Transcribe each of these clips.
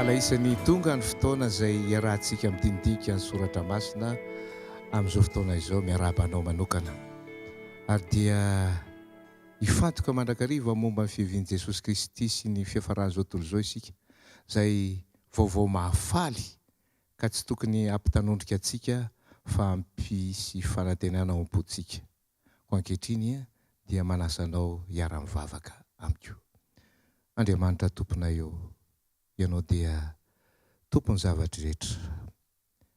malala isany tonga ny fotoana izay iarahantsika amin'ny dinidika ny soratra masina amin'izao fotoana izao miarabanao manokana ary dia ifantoka mandrakariva momba ny fiavian'i Jesosy Kristy sy ny fiafaran'izao tontolo izao isika izay vaovao mahafaly ka tsy tokony ampitanondrika antsika fa ampisy fanantenana ao am-pontsika ko ankehitriny dia manasanao hiara-mivavaka amiko. Andriamanitra tomponay eo, ianao dia tompony zavatra rehetra.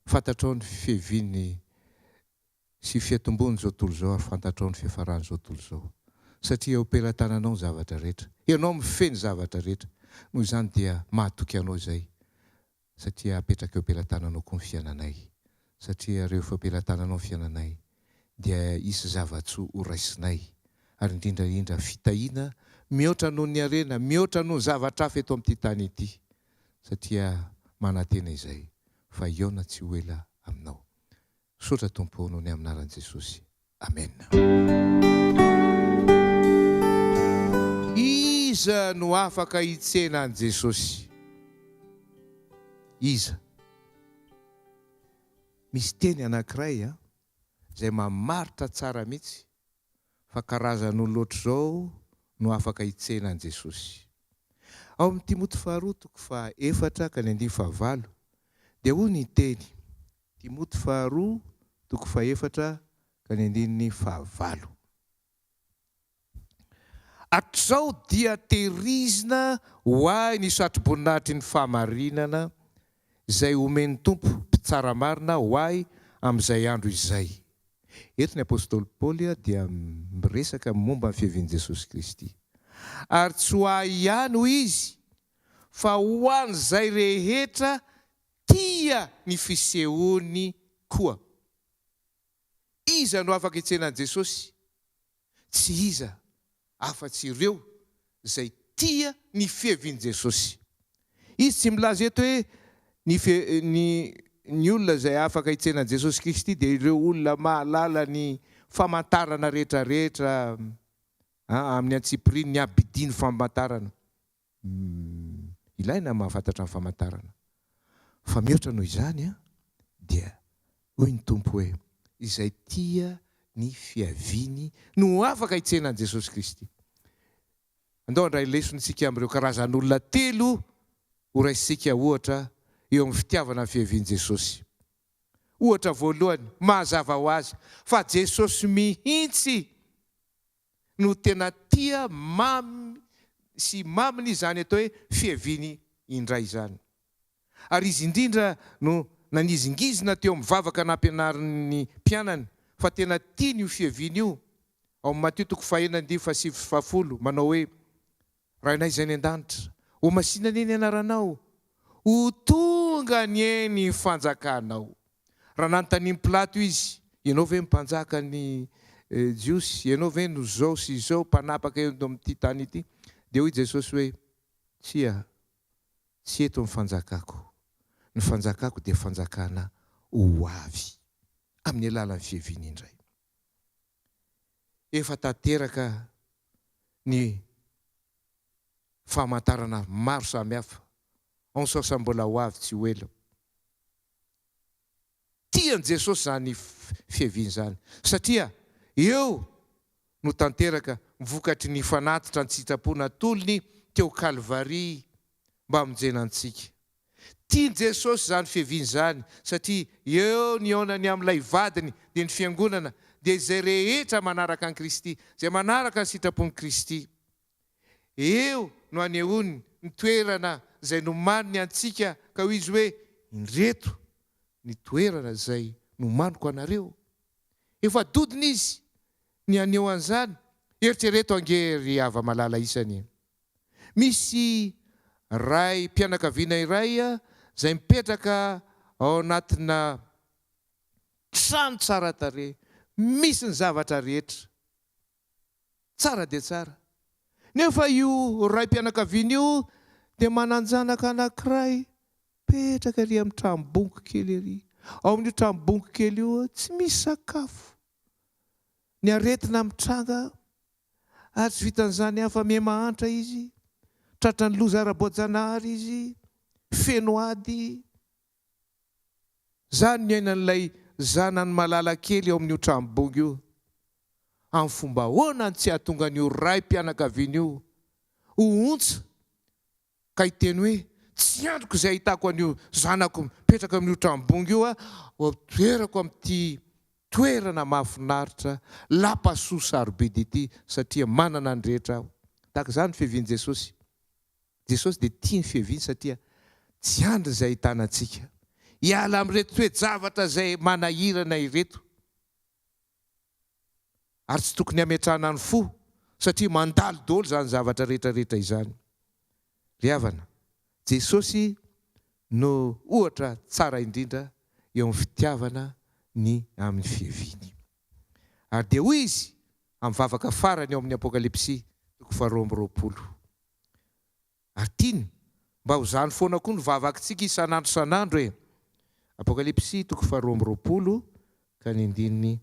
Fantatrao ny fiaviany sy fiatombony zao tontolo izao ary fantatrao ny fiafaran'izao tontolo izao. Satria eo am-pelantananao ny zavatra rehetra. Ianao mifeny zavatra rehetra. Noho izany dia mahatoky anao izay. Satria apetraka eo am-pelantananao koa ny fiainanay. Satria rehefa am-pelantananao ny fiainanay dia isy zava-tsoa horaisinay. Ary indrindrandrindra fitahiana mihoatra noho ny arena, mihoatra noho ny zavatra hafa eto amin'ity tany ity. Satria manantena izay fa iona tsy ho ela aminao. Sotra Tompo noho ny aminaran'i Jesosy. Amen. Iza no afaka hitsena an' Jesosy? Iza? Misy teny anankiray izay mamaritra tsara mihitsy fa karazan'olona loatra izao no afaka hitsena an' Jesosy. Ao amin'ny Timoty faharoa toko faha-4 ka ny 9 dia hoy ny teny. Timoty faharoa toko faha-4 ka ny 9. Hatr'izao dia tehirizina ho ahy ny satroboninahitry ny fahamarinana izay omen'ny Tompo mpitsara marina ho ahy amin'izay andro izay. Eto ny apôstôly Paoly dia miresaka momba ny fiavian'i Jesosy Kristy. Ary tsy ho ahy ihany ho izy fa ho an'izay rehetra tia ny fisehony koa. Iza no afaka hitsena an' Jesosy? Tsy iza afa-tsy ireo izay tia ny fiavian'i Jesosy. Izy tsy milaza eto hoe ny olona izay afaka hitsena an' Jesosy Kristy dia ireo olona mahalala ny famantarana rehetrarehetra amin'ny antsipiriny ny abidiny famantarana. Ilaina mahafantatra ny famantarana. Fa mihoatra noho izany dia hoy ny Tompo hoe izay tia ny fiaviany no afaka hitsena an' Jesosy Kristy. Andao andray lesontsika amin'ireo karazan'olona 3 horaisika ohatra eo amin'ny fitiavana ny fiavian'i Jesosy. Ohatra voalohany, mazava ho azy fa Jesosy mihitsy no tena tia mamy sy maminy izany atao hoe fiaviany indray izany. Ary izy indrindra no nanizingizina teo mivavaka nampianarin'ny mpianany fa tena tiany io fiaviany io. Ao amin'ny Mateo toko 4:7 manao hoe rahainay izay ny an-danitra, ho masina neny anaranao, ho tonga ny eny fanjakanao. Raha nanontanian'i Pilato izy, ianao ve mpanjaka ny Jiosy, ianao ve no zao sy izao mpanapaka eo amin'ity tany ity? Dia hoy Jesosy hoe tsy eto ny fanjakako. Ny fanjakako dia fanjakana ho avy amin'ny alalan'ny fiaviany indray. Efa tanteraka ny famantarana maro samihafa. Ao sasa mbola ho avy tsy ho ela. Tian' Jesosy zany fiaviany zany. Satria eo no tanteraka vokatry ny fanatitra ny sitrapona tolony teo Kalvari mba hamonjena antsika. Tian' Jesosy zany fiaviany zany satria eo ny aonany amin'ilay vadiny dia ny fiangonana dia izay rehetra manaraka an'i Kristy, izay manaraka ny sitrapon'i Kristy. Eo no anehoany ny toerana izay nomaniny antsika ka hoy izy hoe indreto ny toerana izay nomaniko anareo. Efa dodiny izy ny aneho an'izany. Eritrereto angery hava malala isany. Misy ray mpianakaviana iray izay mipetraka ao anatina trano tsara tarehy, misy ny zavatra rehetra, tsara dia tsara. Nefa io ray mpianakaviana io dia mananjanaka anankiray petraka ery amin'ny trambongo kely ery. Ao amin'io trambongo kely io tsy misy sakafo. Ny aretina mitranga ary tsy vitan'izany hafa miha mahantra izy. Tratra ny loza ara-boajanahary izy. feno ady. Zany ny ainan'ilay zanany malala kely eo amin'io trambongy io. Amin'ny fomba ahoana tsy hahatonga an'io raim-pianakaviana io ho ontsa ka hiteny hoe tsy androko izay ahitako an'io zanako mipetraka amin'io trambongy io ho toerako amin'ity toerana mahafinaritra lapasoa sarobidy ity satria manana ny rehetra aho. Tahaka izany ny fiaviany Jesosy. Jesosy dia tia ny fiaviany satria tsy andry izay ahitana antsika. Hiala amin'ireto toe-javatra izay manahirana ireto. Ary tsy tokony hametrahana ny fo satria mandalo daholo izany zavatra rehetrarehetra izany. Ry havana, Jesosy no ohatra tsara indrindra eo amin'ny fitiavana ny amin'ny fiaviany. Ary dia hoy izy amin'ny vavaka farany eo amin'ny Apokalipsy 2:20. Ary tiany mba ho zany foana koa ny vavakantsika isan'andro isan'andro e. Apokalipsy 2:20 ka ny andininy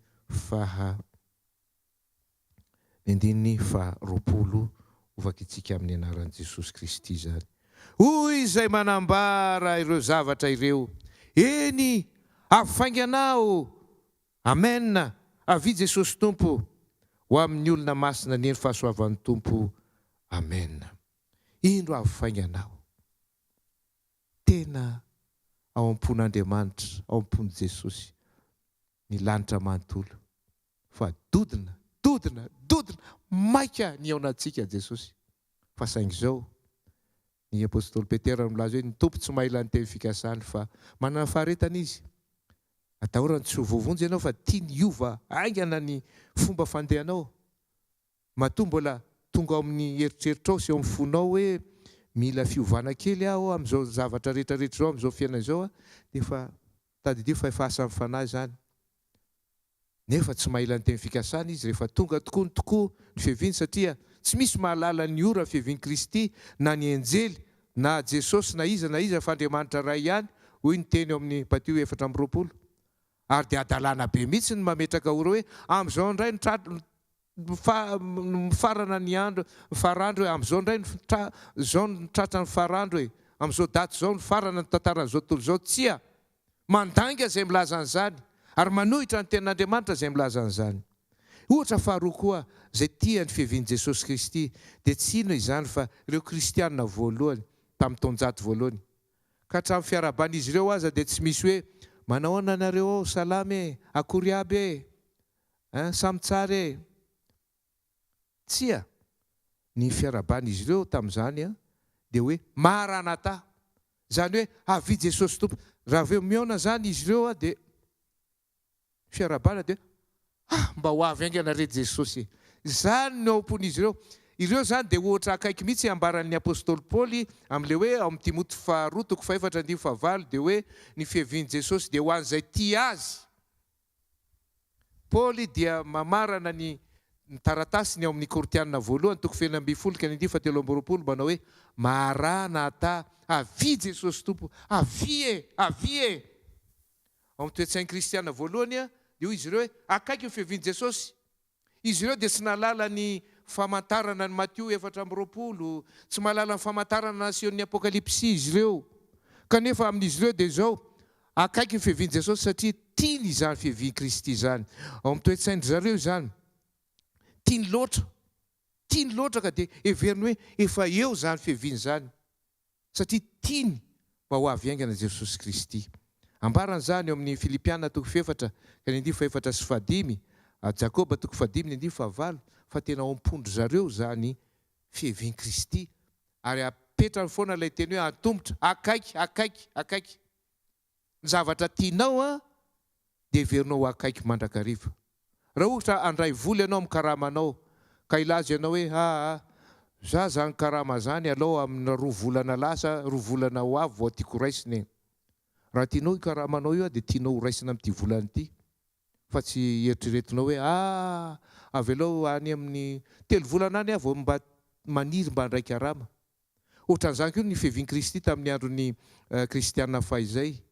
20 ovaka itsika amin'ny anaran'i Jesosy Kristy zany. Hoy izay manambara ireo zavatra ireo, eny afainganao, amen, avy Jesosy Tompo, ho amin'ny olona masina neny fahasoavan'ny Tompo, amen. Indro afainganao. Tena ao am-pon'Andriamanitra, ao am-pony Jesosy, ny lanitra manontolo. Fa dodina, maika ny ao anatsika Jesosy. Fa saingy izao, ny apôstôly Petera milaza hoe ny tompo tsy mahila ny teny fikasany fa manana faharetana izy. Atahorany tsy ho voavonjy ianao fa tia ny hiova aingana ny fomba fandehanao. Matoa mbola tonga ao amin'ny eritreritrao sy ao amin'ny fonao hoe mila fiovana kely aho amin'izao zavatra rehetrarehetra izao amin'izao fiainana izao dia efa tadidio fa efa asa amin'ny fanahy zany. Nefa tsy mahila ny teny fikasana izy rehefa tonga tokoa ny fiaviany satria tsy misy mahalala ny ora fiaviany Kristy na ny enjely na Jesosy na iza fa Andriamanitra ray ihany. Hoy ny teny eo amin'ny Patio 4:20. Ary dia adalana be mihitsy ny mametraka ora hoe amin'izao indray farana ny andro, ny farandro hoe amin'izao indray zao ny tratra ny farandro hoe amin'izao daty zao ny farana ny tantaran'izao tontolo izao. Tsia mandanga izay milaza an'izany ary manohitra ny tenin'Andriamanitra izay milaza an'izany. Ohatra faharoa koa izay tia ny fiaviany Jesosy Kristy dia tsy inona izany fa ireo kristianina voalohany tamin'ny taonjato voalohany. Ka hatramin'ny fiaraban'izy ireo aza dia tsy misy hoe manao ahoana nareo salamy akory aby samy tsara e. Tsia ny fiaraban'izy ireo tamin'izany dia hoe Maranatha, zany hoe avy Jesosy Tompo. Raha aveo miaona zany izy ireo dia fiarabana dia mba ho avy aingana re Jesosy. Zany no ampon'izy ireo. Ireo zany dia ohatra akaiky mihitsy ambaran'ny apôstôly Paoly amin'ilay hoe ao amin'ny Timoty 2:4-5 dia hoe ny fiaviany Jesosy dia ho an'izay tia azy. Paoly dia mamarana ny taratasiny ao amin'ny Koritianina voalohany 2:20-20 manao hoe Maranatha, avy Jesosy Tompo, avy e. Ao amin'ny toe-tsainy kristianina voalohany dia hoy izy ireo hoe akaiky ny fiaviany Jesosy. Izy ireo dia tsy nalala ny famantarana ny Matio 4:20, tsy mahalala ny famantarana nasehon'ny Apokalipsy izy ireo. Kanefa amin'izy ireo dia izao akaiky ny fiaviany Jesosy satria tiany izany fiaviany Kristy izany. Ao amin'ny toe-tsainy zareo izany. Tiany loatra ka dia heveriny hoe efa eo zany fiaviany zany. Satria tiany mba ho avy aingana Jesosy Kristy. Ambarana zany eo amin'ny Filipiana 4:4-5, Jakoba 5:5 fa tena ao am-pondry zareo zany fiaviany Kristy. Ary apetrany foana ilay teny hoe antombotra, akaiky. Ny zavatra tianao dia heverinao akaiky mandrakariva. Raha ohatra andray vola ianao amin'ny karamanao ka ilaza ianao hoe za zany karama zany alao amin'ny 2 volana lasa, 2 volana ho avy vao tiako raisiny. Raha tianao karamanao io dia tianao ho raisina amin'ity volana ity. Fa tsy eritreretinao hoe avy alao any amin'ny 3 volana any vao mba maniry mba handray karama. Ohatran'izany koa ny fiaviany Kristy tamin'ny andron'ny kristianina fahizay.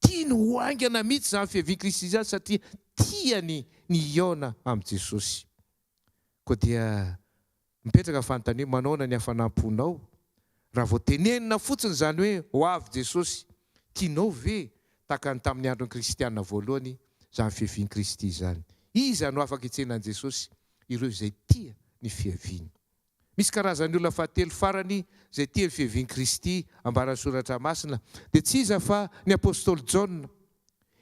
Tiany ho aingana mihitsy zany fiaviany Kristy zany satria tiany ny hiaona amin'i Jesosy. Koa dia mipetraka fanontaniana, manaona ny hafanamponao Raha vao tenenina fotsiny zany hoe ho avy Jesosy, tianao ve tahaka ny tamin'ny andron'ny kristianina voalohany zany fiavian'i Kristy zany? Iza no afaka hitsenan'i Jesosy? Ireo izay tia ny fiaviany. Misy karazany olona fahatelo farany izay tia ny fiavian'i Kristy ambaran'ny soratra masina, dia tsy iza fa ny apôstôly Jaona.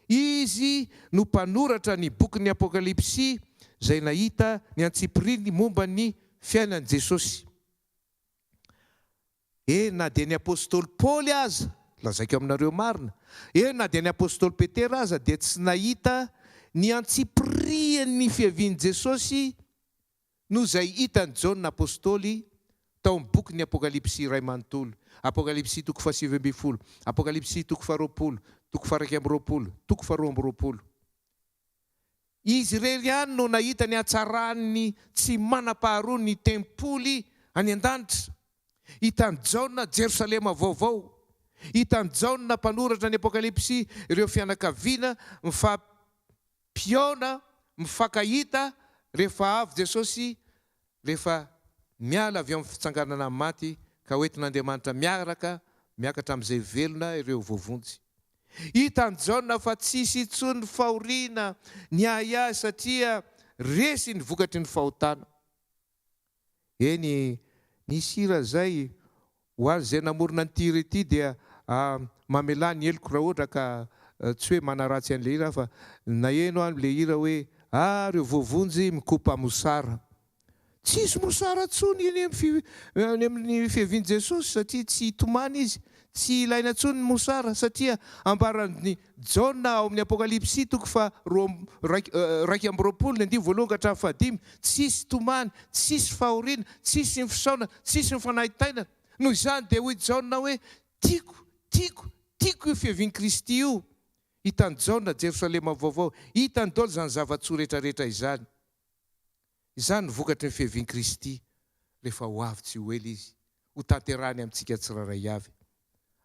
Izy no mpanoratra ny bokin'ny Apokalipsy izay nahita ny antsipiriny momba ny fiainan'i Jesosy. Na dia ny apôstôly Paoly aza, lazaiko aminareo marina, na dia ny apôstôly Petera aza dia tsy nahita ny antsipirian'ny fiavian'i Jesosy no izay hitany Jaona apôstôly tao amin'ny bokin'ny Apokalipsy iray manontolo. Apokalipsy toko 7:20, Apokalipsy toko 20, toko 1:20, toko 2:20. Izy irery ihany no nahita ny hatsarany tsy manam-paharoa ny tempoly any an-danitra. Hitany Jaona Jerosalema vaovao. Hitany Jaona mpanoratra ny Apokalipsy ireo fianakaviana mifampiona, mifankahita rehefa avy Jesosy, rehefa miala avy amin'ny fitsanganana maty ka hoentin'Andriamanitra miakatra amin'izay velona ireo voavonjy. Hitany Jaona fa tsisy intsony fahoriana ny ahy satria resy ny vokatry ny fahotana. Eny nisy hira zay ho an'izay namorona ny tia ity dia mamelà ny heloko raha ohatra ka tsy hoe manaratsy an'ilay hira fa naheno an'ilay hira hoe reo voavonjy mikopa mosara. Tsisy mosara tsony eny amin'ny fiavian'i Jesosy satria tsy hitomany izy, tsy ilaina tsony mosara satria ambaran'ny Jaona ao amin'ny Apokalipsy toko 2:20, tsisy tomany, tsisy fahoriana, tsisy ny fisaona, tsisy ny fanahitaina. Noho izany dia hoy Jaona hoe tiako io fiavian'i Kristy io. Hitany Jaona Jerosalema vaovao, hitany daholo zany zava-tsoa rehetrarehetra izany. Izany ny vokatry ny fiavian'i Kristy rehefa ho avy tsy ho ela izy, ho tanterahany amintsika tsiraray avy.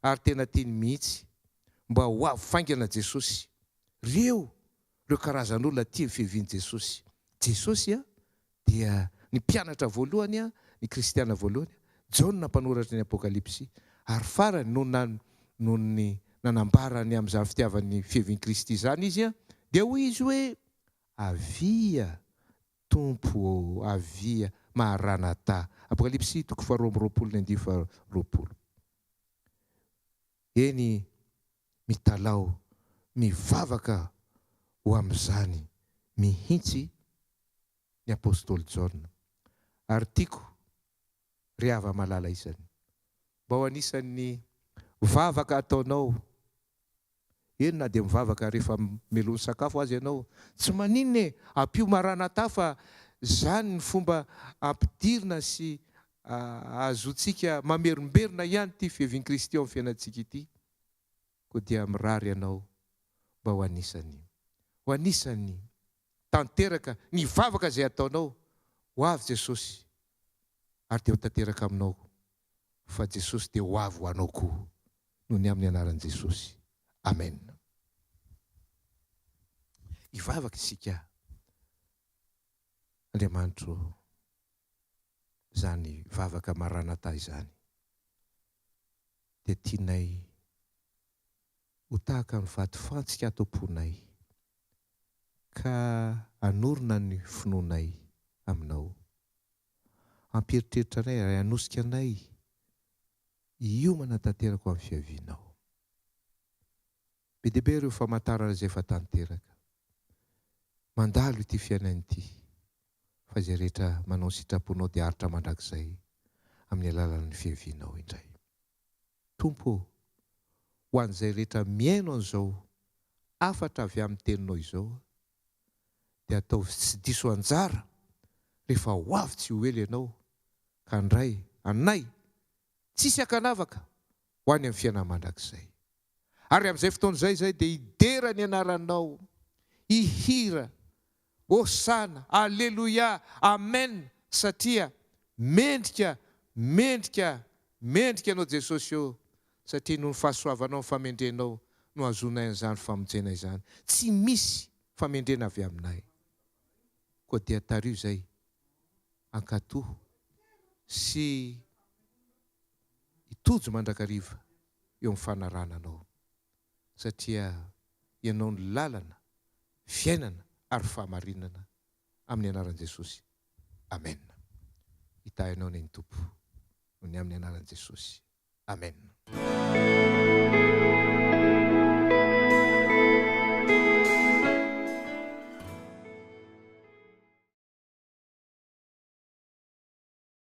Ary tena tiany mihitsy mba ho avy faingana Jesosy. Reo karazan'olona tia ny fiavian'i Jesosy. Jesosy dia ny mpianatra voalohany, ny kristiana voalohany, Jaona mpanoratra ny Apokalipsy, ary farany noho ny nanambarany amin'izany fitiavan'ny fiavian'i Kristy zany izy, dia hoy izy hoe avia Tompo, avia Maranatha. Apokalipsy toko 2:20. Eny mitalao, mivavaka ho amin'izany mihitsy ny apôstôly Jaona. Ary tiako ryhava malala izany. Mba ho anisan'ny vavaka ataonao, na dia mivavaka rehefa melony sakafo azy ianao, tsy maninona ampio Maranatha fa zany ny fomba ampidirina sy azotsika mamerimberina ihany ty fiavian'i Kristy ao amin'ny fiainantsika ity. Koa dia mirary ianao mba ho anisany tanteraka ny vavaka izay ataonao ho avy Jesosy, ary dia ho tanteraka aminao fa Jesosy dia ho avy ho anao koa noho ny amin'ny anaran'i Jesosy. Amen. Hivavaka isika. Andriamanitro zany vavaka Maranatha izany dia tianay ho tahaka ny vato fantsika ato am-ponay ka anorina ny finoanay aminao. Amperitreritra anay ary anosika anay hiomana tanteraka amin'ny fiavianao. Be dia be ireo famantarana izay efa tanteraka. Mandalo ity fiainana ity, fa izay rehetra manao sitraponao dia haritra mandrakizay amin'ny alalan'ny fiavianao indray. Tompo, ho an'izay rehetra miaino an'izao afatra avy amin'ny teninao izao, dia atao tsy diso anjara rehefa ho avy tsy ho ela ianao, ka ndray anay tsisy akanavaka ho any amin'ny fiainana mandrakizay. Ary amin'izay fotoana izay dia hidera ny anaranao, hihira hosana, alleluia, amen, satria mendrika anao Jesosy eo, satria noho ny fahasoavanao ny famendrenao no azonay an'izany famonjena izany. Tsy misy famendrena avy aminay, koa dia tario izay ankatoho sy hitojo mandrakariva eo amin'ny fanarananao satria ianao ny lalana fiainana ary fahamarinana amin'ny anaran'i Jesosy. Amen. Hitahinao ny tompo ny amin'ny anaran'i Jesosy. Amen.